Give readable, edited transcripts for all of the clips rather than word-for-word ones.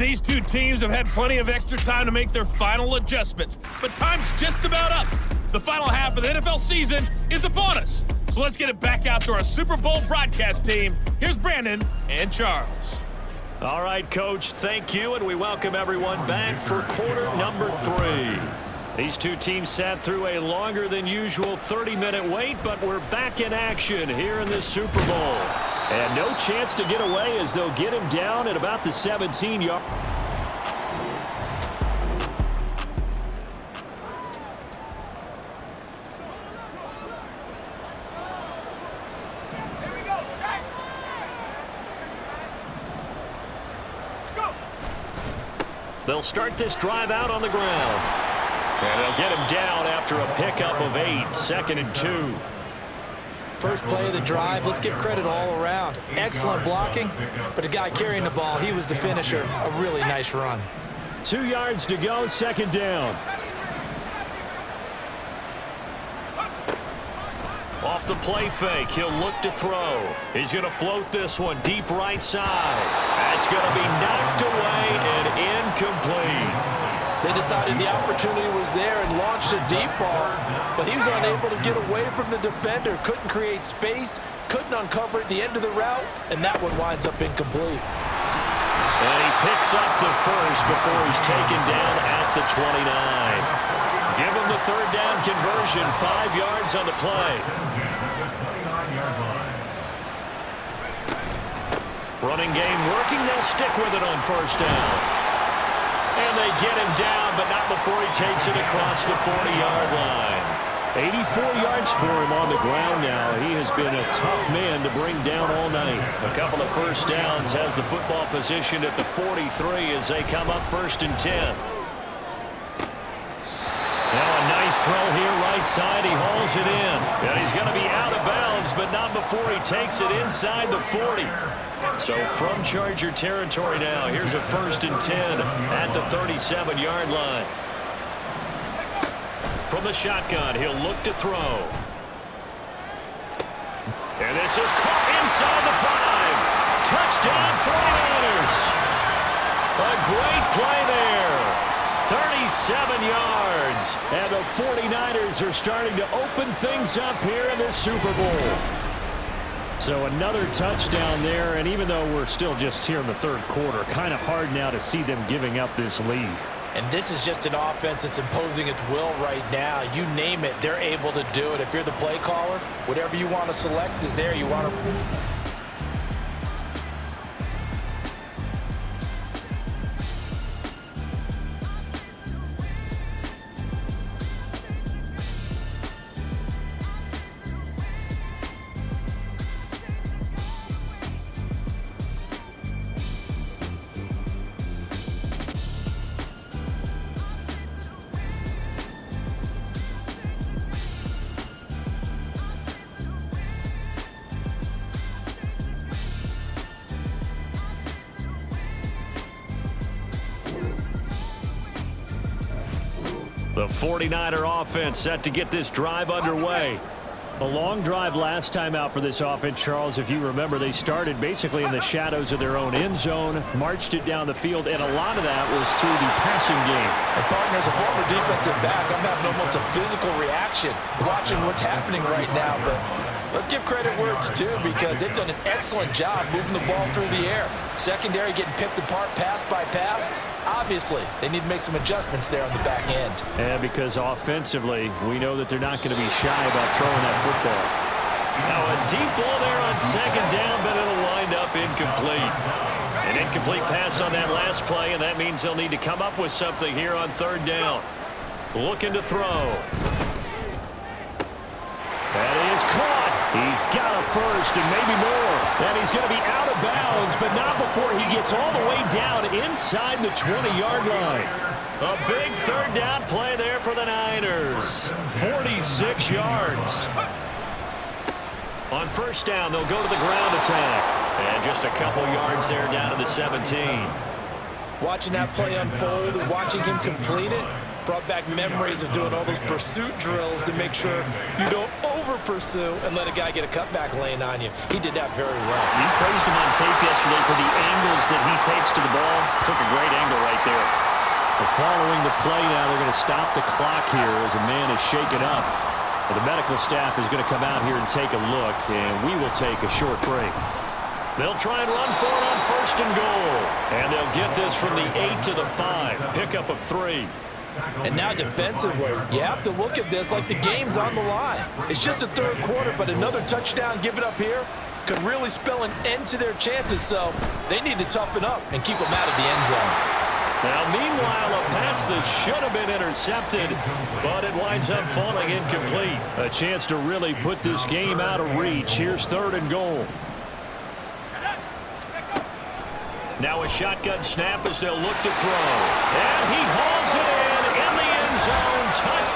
these two teams have had plenty of extra time to make their final adjustments, but time's just about up. The final half of the NFL season is upon us. So let's get it back out to our Super Bowl broadcast team. Here's Brandon and Charles. All right, Coach, thank you, and we welcome everyone back for quarter number 3. These two teams sat through a longer than usual 30-minute wait, but we're back in action here in this Super Bowl. And no chance to get away as they'll get him down at about the 17-yard. They'll start this drive out on the ground. And they'll get him down after a pickup of 8, 2nd and 2. First play of the drive, let's give credit all around. Excellent blocking, but the guy carrying the ball, he was the finisher. A really nice run. 2 yards to go, 2nd down. Off the play fake, he'll look to throw. He's going to float this one deep right side. That's going to be knocked away and incomplete. They decided the opportunity was there and launched a deep ball, but he was unable to get away from the defender, couldn't create space, couldn't uncover at the end of the route, and that one winds up incomplete. And he picks up the first before he's taken down at the 29. Give him the 3rd down conversion, 5 yards on the play. Running game working, they'll stick with it on 1st down. And they get him down, but not before he takes it across the 40-yard line. 84 yards for him on the ground now. He has been a tough man to bring down all night. A couple of 1st downs, has the football positioned at the 43 as they come up 1st and 10. Now a nice throw here right side. He hauls it in. And he's going to be out of bounds, but not before he takes it inside the 40. So from Charger territory now, here's a 1st and 10 at the 37-yard line. From the shotgun, he'll look to throw. And this is caught inside the 5. Touchdown 49ers. A great play there. 37 yards. And the 49ers are starting to open things up here in this Super Bowl. So another touchdown there, and even though we're still just here in the 3rd quarter, kind of hard now to see them giving up this lead. And this is just an offense that's imposing its will right now. You name it, they're able to do it. If you're the play caller, whatever you want to select is there. You want to... The 49er offense set to get this drive underway. A long drive last time out for this offense, Charles. If you remember, they started basically in the shadows of their own end zone, marched it down the field, and a lot of that was through the passing game. And partner, as a former defensive back, I'm having almost a physical reaction watching what's happening right now. But let's give credit where it's due, because they've done an excellent job moving the ball through the air. Secondary getting picked apart pass by pass. Obviously, they need to make some adjustments there on the back end. And because offensively, we know that they're not going to be shy about throwing that football. Now a deep ball there on 2nd down, but it'll wind up incomplete. An incomplete pass on that last play, and that means they'll need to come up with something here on 3rd down. Looking to throw. That is caught. He's got a first and maybe more. And he's going to be out of bounds, but not before he gets all the way down inside the 20-yard line. A big 3rd down play there for the Niners. 46 yards. On 1st down, they'll go to the ground attack. And just a couple yards there down to the 17. Watching that play unfold and watching him complete it brought back memories of doing all those pursuit drills to make sure you don't over-pursue and let a guy get a cutback lane on you. He did that very well. You praised him on tape yesterday for the angles that he takes to the ball. Took a great angle Following the play now, they're going to stop the clock here as a man is shaken up. The medical staff is going to come out here and take a look, and we will take a short break. They'll try and run for it on 1st and goal. And they'll get this from the 8 to the 5. Pickup of 3. And now defensively, you have to look at this like the game's on the line. It's just the 3rd quarter, but another touchdown given up here could really spell an end to their chances, so they need to toughen up and keep them out of the end zone. Now, meanwhile, a pass that should have been intercepted, but it winds up falling incomplete. A chance to really put this game out of reach. Here's 3rd and goal. Now a shotgun snap as they'll look to throw. And he hauls it in the end zone. Touch.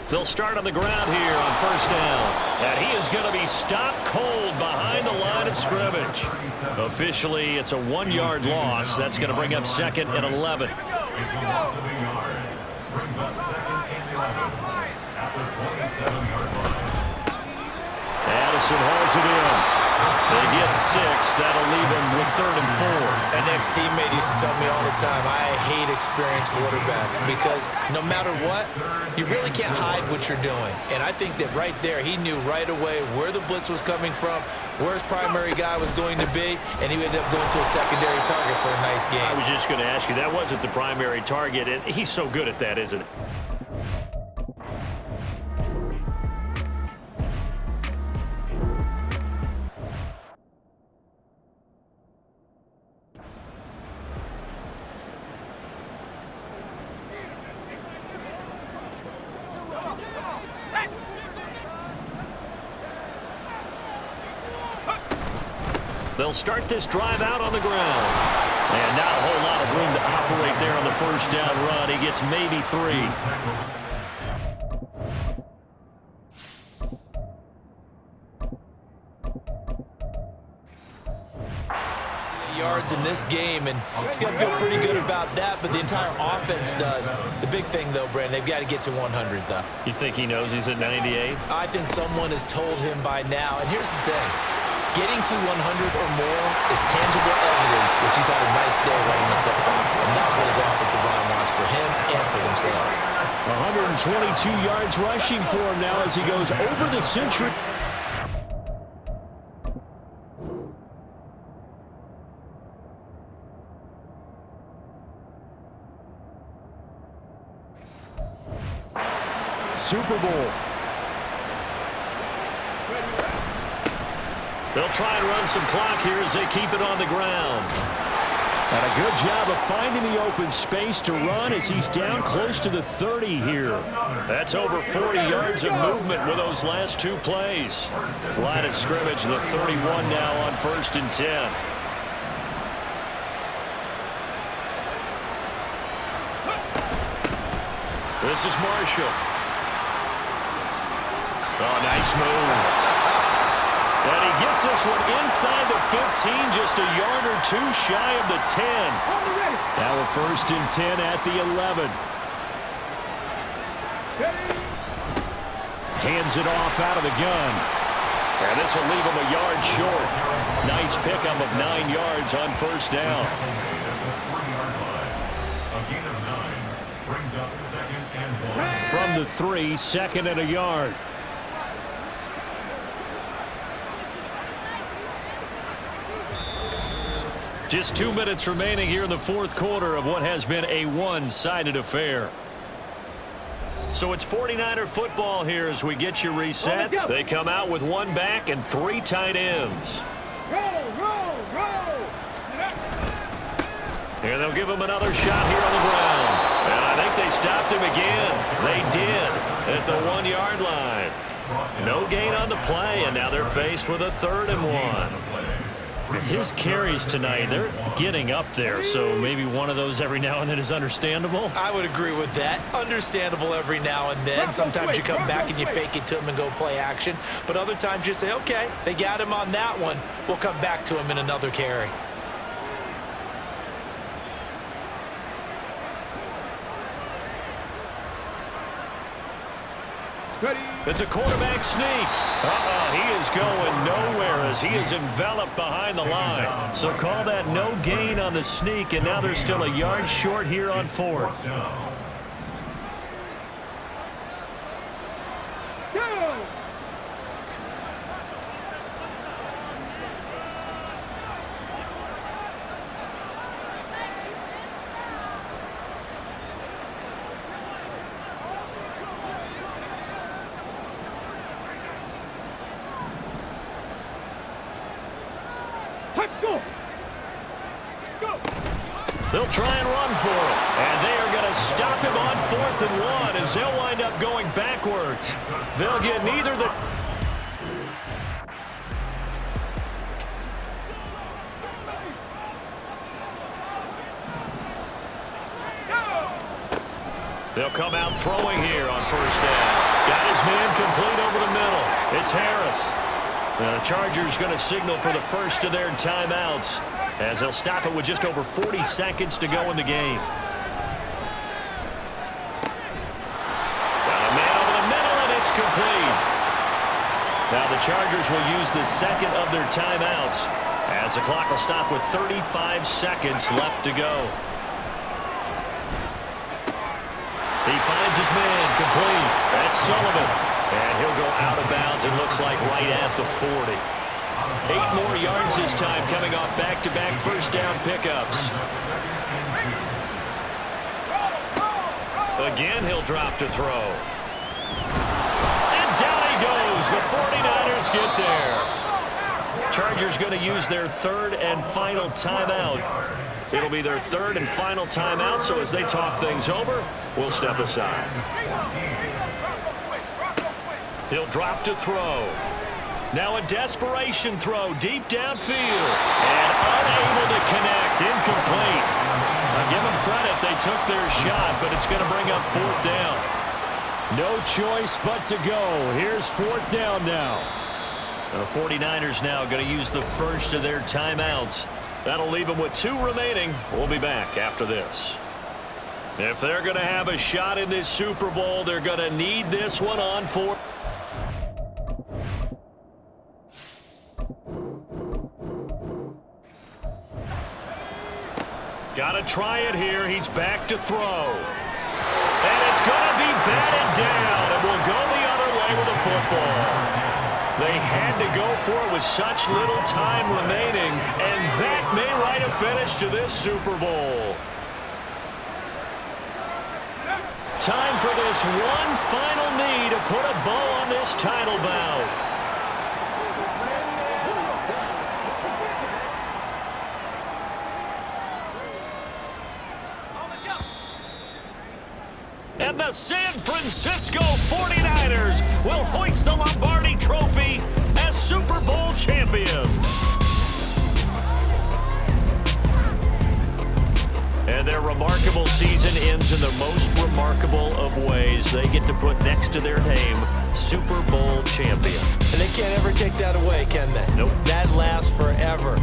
They'll start on the ground here on 1st down. And he is going to be stopped cold behind the line of scrimmage. Officially, it's a 1-yard loss. That's going to bring up 2nd and 11. Brings up 2nd and 11 at the 27-yard line. Addison hauls it in. They get 6. That'll leave them with 3rd and 4. An ex-teammate used to tell me all the time, I hate experienced quarterbacks because no matter what, you really can't hide what you're doing. And I think that right there, he knew right away where the blitz was coming from, where his primary guy was going to be, and he ended up going to a secondary target for a nice game. I was just going to ask you, that wasn't the primary target, and he's so good at that, isn't it? They'll start this drive out on the ground. And not a whole lot of room to operate there on the 1st down run. He gets maybe 3. Yards in this game, and he's got to feel pretty good about that, but the entire offense does. The big thing, though, Brandon, they've got to get to 100, though. You think he knows he's at 98? I think someone has told him by now, and here's the thing. Getting to 100 or more is tangible evidence that you've had a nice day running the football, and that's what his offensive line wants for him and for themselves. 122 yards rushing for him now as he goes over the century. Super Bowl. They'll try and run some clock here as they keep it on the ground. And a good job of finding the open space to run as he's down close to the 30 here. That's over 40 yards of movement with those last 2 plays. Line of scrimmage, the 31 now on 1st and 10. This is Marshall. Oh, nice move. And he gets this one inside the 15, just a yard or 2 shy of the 10. Now a 1st and 10 at the 11. Hands it off out of the gun. And this will leave him a yard short. Nice pickup of 9 yards on 1st down. From the 3, 2nd and a yard. Just 2 minutes remaining here in the 4th quarter of what has been a one-sided affair. So it's 49er football here as we get you reset. They come out with 1 back and 3 tight ends. And they'll give him another shot here on the ground. And I think they stopped him again. They did at the 1-yard line. No gain on the play, and now they're faced with a 3rd and 1. His carries tonight, they're getting up there, so maybe one of those every now and then is understandable. I would agree with that. Understandable every now and then. Sometimes you come back and you fake it to him and go play action, but other times you say, okay, they got him on that one. We'll come back to him in another carry. It's a quarterback sneak. He is going nowhere as he is enveloped behind the line. So call that no gain on the sneak, and now they're still a yard short here on 4th. They'll try and run for it. And they are going to stop him on 4th and 1 as they'll wind up going backwards. They'll get neither the... They'll come out throwing here on 1st down. Got his man complete over the middle. It's Harris. The Chargers going to signal for the first of their timeouts, as they'll stop it with just over 40 seconds to go in the game. Got a man over the middle, and it's complete. Now the Chargers will use the second of their timeouts, as the clock will stop with 35 seconds left to go. He finds his man complete. That's Sullivan. And he'll go out of bounds, it looks like right at the 40. 8 more yards this time, coming off back-to-back first down pickups. Again, he'll drop to throw. And down he goes. The 49ers get there. Chargers going to use their 3rd and final timeout. It'll be their 3rd and final timeout, so as they talk things over, we'll step aside. He'll drop to throw. Now a desperation throw deep downfield. And unable to connect. Incomplete. I'll give them credit. They took their shot, but it's going to bring up 4th down. No choice but to go. Here's 4th down now. The 49ers now going to use the first of their timeouts. That'll leave them with 2 remaining. We'll be back after this. If they're going to have a shot in this Super Bowl, they're going to need this one on 4th. Got to try it here. He's back to throw. And it's going to be batted down, and will go the other way with the football. They had to go for it with such little time remaining, and that may write a finish to this Super Bowl. Time for this one final knee to put a bow on this title bout. And the San Francisco 49ers will hoist the Lombardi Trophy as Super Bowl champions. And their remarkable season ends in the most remarkable of ways. They get to put next to their name, Super Bowl champion. And they can't ever take that away, can they? Nope. That lasts forever.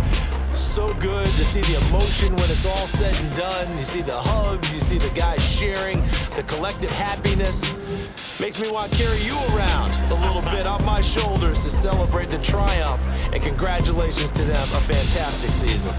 So good to see the emotion when it's all said and done. You see the hugs, you see the guys sharing, the collective happiness. Makes me want to carry you around a little bit on my shoulders to celebrate the triumph. And congratulations to them, a fantastic season.